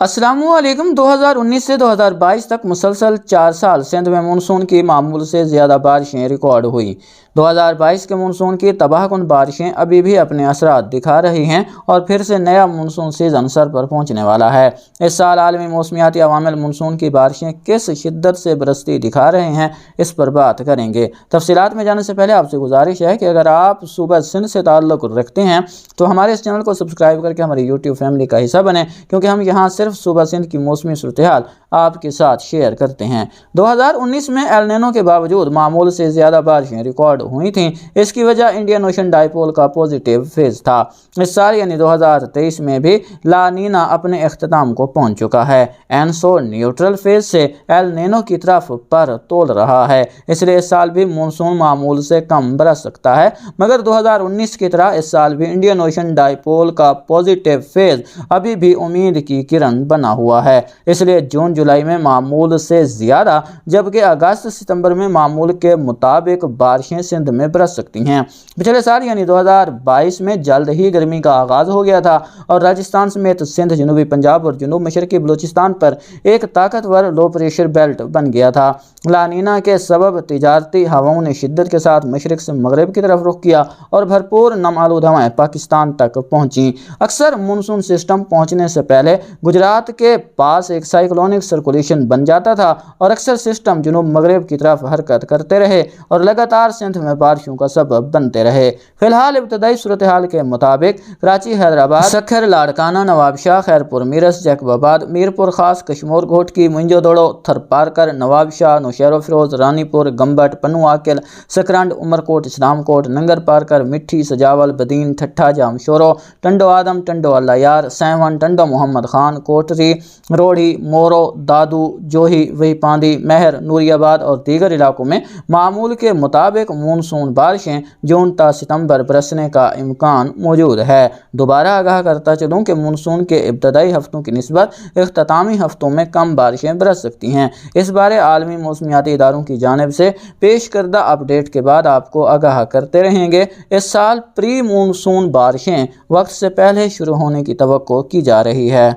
अस्सलामु अलैकुम। 2019 से 2022 तक मुसलसल 4 साल सिंध में मानसून की मामूल से ज़्यादा बारिशें रिकॉर्ड हुई। 2022 के मानसून की तबाहकुन बारिशें अभी भी अपने असरात दिखा रही हैं और फिर से नया मानसून सीज़न सर पर पहुंचने वाला है। इस साल आलमी मौसमियाती अवामिल मानसून की बारिशें किस शिद्दत से बरसती दिखा रहे हैं, इस पर बात करेंगे। तफसीलात में जाने से पहले आपसे गुजारिश है कि अगर आप सूबा सिंध से ताल्लुक़ रखते हैं तो हमारे इस चैनल को सब्सक्राइब करके हमारी यूट्यूब फैमिली का हिस्सा बने, क्योंकि हम यहाँ सिर्फ सूबा सिंध की मौसमी सूरत-ए-हाल आपके साथ शेयर करते हैं। 2019 में एल नीनो के बावजूद मामूल से ज़्यादा बारिशें रिकॉर्ड हुई थीं। इसकी वजह इंडियन ओशन डाइपोल का पॉजिटिव फेज था। इस साल यानी 2023 में भी ला नीना अपने इख्तिताम को पहुंच चुका है। एनसो न्यूट्रल फेज से एल नीनो की तरफ पर तोल रहा है, इसलिए इस साल भी मानसून मामूल से कम बरस सकता है। मगर 2019 की तरह इस साल भी इंडियन ओशन डाइपोल का पॉजिटिव फेज अभी भी उम्मीद की किरण बना हुआ है, इसलिए जून जुलाई में मामूल से ज़्यादा जबकि अगस्त सितंबर में मामूल के मुताबिक बारिशें सिंध में बरस सकती हैं। पिछले साल यानी 2022 में जल्द ही गर्मी का आगाज़ हो गया था और राजस्थान समेत सिंध, जनूबी पंजाब और जनूब मशरकी बलूचिस्तान पर एक ताकतवर लो प्रेशर बेल्ट बन गया था। ला नीना के सबब तिजारती हवाओं ने शिद्दत के साथ मशरक से मगरब की तरफ रुख किया और भरपूर नम आलूद हवाएं पाकिस्तान तक पहुंची। अक्सर मानसून सिस्टम पहुंचने से पहले गुजरात के पास एक साइक्लोनिक सर्कुलेशन बन जाता था और अक्सर सिस्टम जुनूब मगरब की तरफ हरकत करते रहे और लगातार सिंध में बारिशों का सबब बनते रहे। फिलहाल इब्तदाई सूरत हाल के मुताबिक कराची, हैदराबाद, सक्खर, लाड़काना, नवाबशाह, खैरपुर, मीरस, जैकबाबाद, मीरपुर खास, कश्मोर घोटकी, मुंजोदड़ो, थरपारकर, नवाबशाह, नौशेरो फिरोज, रानीपुर, गंबट, पन्नू आकिल, सकरंड, उमरकोट, इस्लामकोट, नंगर पारकर, मिट्ठी, सजावल, बदीन, ठट्ठा, जामशोरो, टंडो आदम, टंडो अल्लायार, सैवन, टंडो मोहम्मद खान, कोटरी, रोढ़ी, मोरो, दादू, जोही, वही पांदी, महर, नूरियाबाद और दीगर इलाकों में मामूल के मुताबिक मानसून बारिशें जून ता सितंबर बरसने का इम्कान मौजूद है। दोबारा आगाह करता चलूँ कि मानसून के इब्तदाई हफ्तों की निस्बत इख्तितामी हफ्तों में कम बारिशें बरस सकती हैं। इस बारे आलमी मौसमियाती इदारों की जानिब से पेश करदा अपडेट के बाद आपको आगाह करते रहेंगे। इस साल प्री मानसून बारिशें वक्त से पहले शुरू होने की तवक्को की जा रही है।